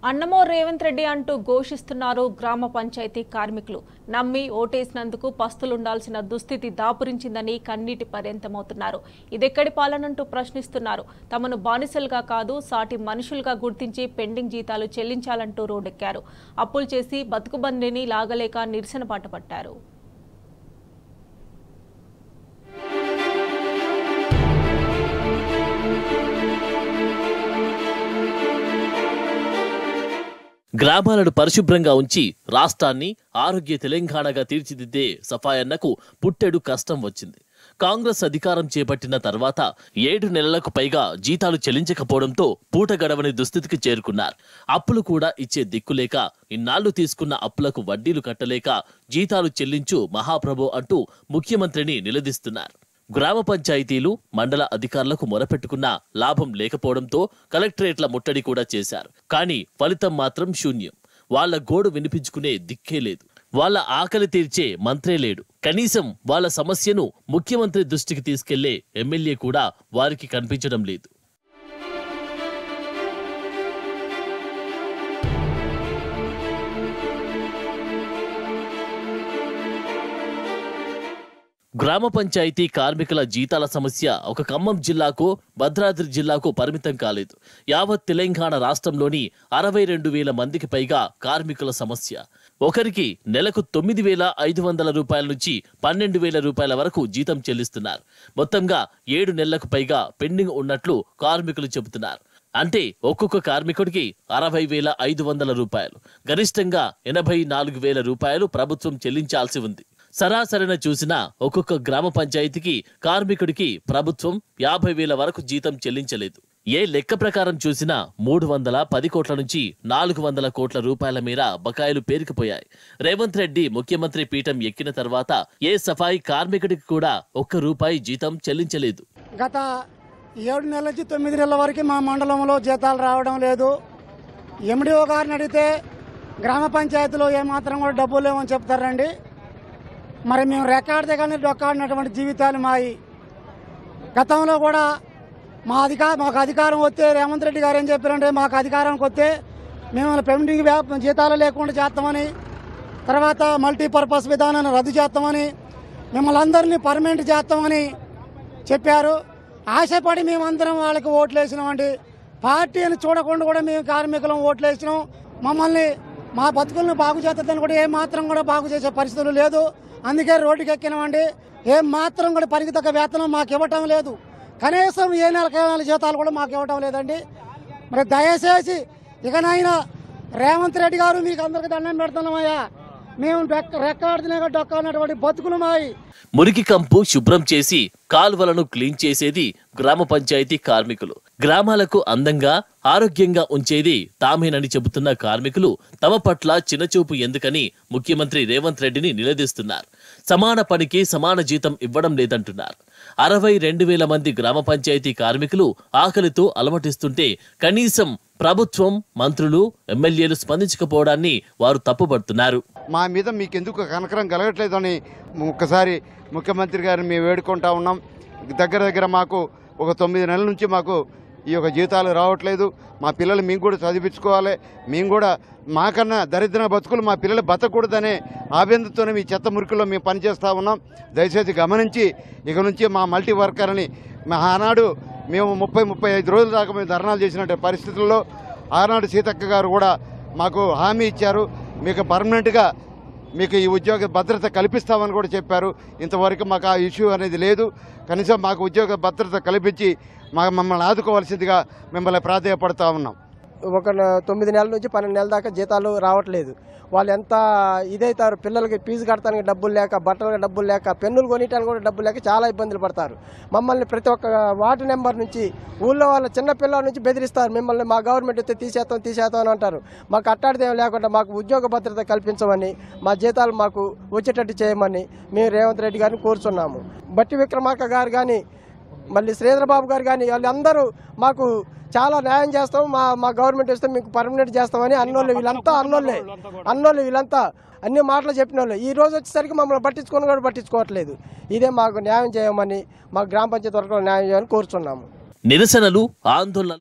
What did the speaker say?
అన్నమో రేవంత్ రెడ్డి అంటూ ఘోషిస్తున్నారు గ్రామ పంచాయతీ కార్మికులు. నమ్మి ఓటేసినందుకు పస్తులుండాల్సిన దుస్థితి దాపురించిందని కన్నీటి పర్యంతమవుతున్నారు. ఇదెక్కడి పాలనంటూ ప్రశ్నిస్తున్నారు. తమను బానిసలుగా కాదు సాటి మనుషులుగా గుర్తించి పెండింగ్ జీతాలు చెల్లించాలంటూ రోడ్డెక్కారు. అప్పులు చేసి బతుకుబండిని లాగలేక నిరసన బాట పట్టారు. గ్రామాలను పరిశుభ్రంగా ఉంచి రాష్ట్రాన్ని ఆరోగ్య తెలంగాణగా తీర్చిదిద్దే సఫాయన్నకు పుట్టెడు కష్టం వచ్చింది. కాంగ్రెస్ అధికారం చేపట్టిన తర్వాత 7 నెలలకు పైగా జీతాలు చెల్లించకపోవడంతో పూట గడవని దుస్థితికి చేరుకున్నారు. అప్పులు కూడా ఇచ్చే దిక్కులేక ఇన్నాళ్లు తీసుకున్న అప్పులకు వడ్డీలు కట్టలేక జీతాలు చెల్లించు మహాప్రభు అంటూ ముఖ్యమంత్రిని నిలదీస్తున్నారు. గ్రామ పంచాయతీలు మండల అధికారులకు మొరపెట్టుకున్న లాభం లేకపోవడంతో కలెక్టరేట్ల ముట్టడి కూడా చేశారు. కానీ ఫలితం మాత్రం శూన్యం. వాళ్ల గోడు వినిపించుకునే దిక్కే లేదు. వాళ్ల ఆకలి తీర్చే మంత్రే లేడు. కనీసం వాళ్ల సమస్యను ముఖ్యమంత్రి దృష్టికి తీసుకెళ్లే ఎమ్మెల్యే కూడా వారికి కనిపించడం లేదు. గ్రామ పంచాయతీ కార్మికుల జీతాల సమస్య ఒక ఖమ్మం జిల్లాకు భద్రాద్రి జిల్లాకు పరిమితం కాలేదు. యావత్ తెలంగాణ రాష్ట్రంలోని 62,000 మందికి పైగా కార్మికుల సమస్య. ఒకరికి నెలకు 9,500 రూపాయల నుంచి 12,000 రూపాయల వరకు జీతం చెల్లిస్తున్నారు. మొత్తంగా 7 నెలలకు పైగా పెండింగ్ ఉన్నట్లు కార్మికులు చెబుతున్నారు. అంటే ఒక్కొక్క కార్మికుడికి 60,500 రూపాయలు, గరిష్టంగా 84,000 రూపాయలు ప్రభుత్వం చెల్లించాల్సి ఉంది. సరాసరిన చూసినా ఒక్కొక్క గ్రామ పంచాయతీకి కార్మికుడికి ప్రభుత్వం 50,000 వరకు జీతం చెల్లించలేదు. ఏ లెక్క ప్రకారం చూసినా 310 కోట్ల నుంచి 400 కోట్ల రూపాయల మేర బకాయిలు పేరుకుపోయాయి. రేవంత్ రెడ్డి ముఖ్యమంత్రి పీఠం ఎక్కిన తర్వాత ఏ సఫాయి కార్మికుడికి కూడా ₹1 జీతం చెల్లించలేదు. గత 7 నెలల నుంచి 9 నెలల వరకు మా మండలంలో జీతాలు రావడం లేదు. ఎండిఓ గారిని అడిగితే గ్రామ పంచాయతీలో ఏమాత్రం కూడా డబ్బులు లేవని చెప్తారండి. మరి మేము రెక్కాడితే కానీ డొక్కాడినటువంటి జీవితాలు మాయి. గతంలో కూడా మాకు అధికారం వస్తే రేవంత్ రెడ్డి గారు ఏం చెప్పారంటే, మాకు అధికారానికి వస్తే మేము పెండింగ్ జీతాలు లేకుండా చేస్తామని, తర్వాత మల్టీపర్పస్ విధానాన్ని రద్దు చేస్తామని, మిమ్మల్ని అందరినీ పర్మనెంట్ చేస్తామని చెప్పారు. ఆశపడి మేమందరం వాళ్ళకి ఓట్లు వేసినామండి. పార్టీని చూడకుండా కూడా మేము కార్మికులం ఓట్లు వేసినాం. మమ్మల్ని మా బతుకులను బాగు చేస్తుందని కూడా ఏమాత్రం కూడా బాగు చేసే పరిస్థితులు లేదు. అందుకే రోడ్డుకి ఎక్కినామండి. ఏం మాత్రం కూడా పరిమిత వేతనం మాకు ఇవ్వటం లేదు. కనీసం ఏ నెల జీతాలు కూడా మాకు ఇవ్వటం లేదండి. మరి దయచేసి ఇకనైనా రేవంత్ రెడ్డి గారు మీకు అందరికీ దండం పెడుతున్నామయ్యా. మేము రెక్కాడుతున్నా డొక్కనటువంటి బతుకులు మాయి. మురికి కంపు శుభ్రం చేసి కాలువలను క్లీన్ చేసేది గ్రామ పంచాయతీ కార్మికులు. గ్రామాలకు అందంగా ఆరోగ్యంగా ఉంచేది తామేనని చెబుతున్న కార్మికులు తమ పట్ల చిన్నచూపు ఎందుకని ముఖ్యమంత్రి రేవంత్ రెడ్డిని నిలదీస్తున్నారు. సమాన పనికి సమాన జీతం ఇవ్వడం లేదంటున్నారు. 62,000 మంది గ్రామ పంచాయతీ కార్మికులు ఆకలితో అలమటిస్తుంటే కనీసం ప్రభుత్వం, మంత్రులు, ఎమ్మెల్యేలు స్పందించకపోవడాన్ని వారు తప్పుపడుతున్నారు. మా మీద మీకెందుకు కనకరం కలగట్లేదని ఒక్కసారి ముఖ్యమంత్రి గారిని మేము వేడుకుంటా ఉన్నాం. దగ్గర మాకు ఒక 9 నెలల నుంచి మాకు ఈ యొక్క జీతాలు రావట్లేదు. మా పిల్లలు మేము కూడా చదివించుకోవాలి. మేము కూడా మాకన్నా దరిద్ర బతుకులు మా పిల్లలు బతకూడదనే ఆవేదనతోనే మీ చెత్త మురికిలో మేము పనిచేస్తూ ఉన్నాం. దయచేసి గమనించి ఇక నుంచి మా మల్టీ వర్కర్ని ఆనాడు మేము 30-35 రోజుల దాకా మేము ధర్నాలు చేసినటువంటి పరిస్థితుల్లో ఆనాడు సీతక్క గారు కూడా మాకు హామీ ఇచ్చారు. మీకు పర్మనెంట్గా మీకు ఈ ఉద్యోగ భద్రత కల్పిస్తామని కూడా చెప్పారు. ఇంతవరకు మాకు ఆ ఇష్యూ అనేది లేదు. కనీసం మాకు ఉద్యోగ భద్రత కల్పించి మమ్మల్ని ఆదుకోవాల్సిందిగా మిమ్మల్ని ప్రాధేయపడుతూ ఉన్నాం. ఒక 9 నెలల నుంచి 12 నెలల దాకా జీతాలు రావట్లేదు. వాళ్ళు ఎంత ఇదైతారు. పిల్లలకి ఫీజు కట్టడానికి డబ్బులు లేక, బట్టలకు డబ్బులు లేక, పెన్నులు కొనియడానికి కూడా డబ్బులు లేక చాలా ఇబ్బందులు పడతారు. మమ్మల్ని ప్రతి ఒక్క వార్డు నెంబర్ నుంచి ఊళ్ళో వాళ్ళ చిన్న పిల్లల నుంచి బెదిరిస్తారు. మిమ్మల్ని మా గవర్నమెంట్ అయితే తీసేస్తాం అని అంటారు. మాకు అట్టాడిదేం లేకుండా మాకు ఉద్యోగ భద్రత కల్పించమని, మా జీతాలు మాకు వచ్చేటట్టు చేయమని మేము రేవంత్ రెడ్డి గారిని కోరుచున్నాము. బట్టి విక్రమార్క గారు కానీ, మళ్ళీ శ్రీధరబాబు గారు కానీ వాళ్ళందరూ మాకు చాలా న్యాయం చేస్తాం, మా గవర్నమెంట్ వస్తే మీకు పర్మనెంట్ చేస్తామని అన్నోళ్ళు వీళ్ళంతా అన్ని మాటలు చెప్పిన వాళ్ళు ఈ రోజు వచ్చేసరికి మమ్మల్ని పట్టించుకోవట్లేదు. ఇదే మాకు న్యాయం చేయమని, మా గ్రామ పంచాయతీ వరకు న్యాయం చేయమని కోరుచున్నాము. నిరసనలు, ఆందోళన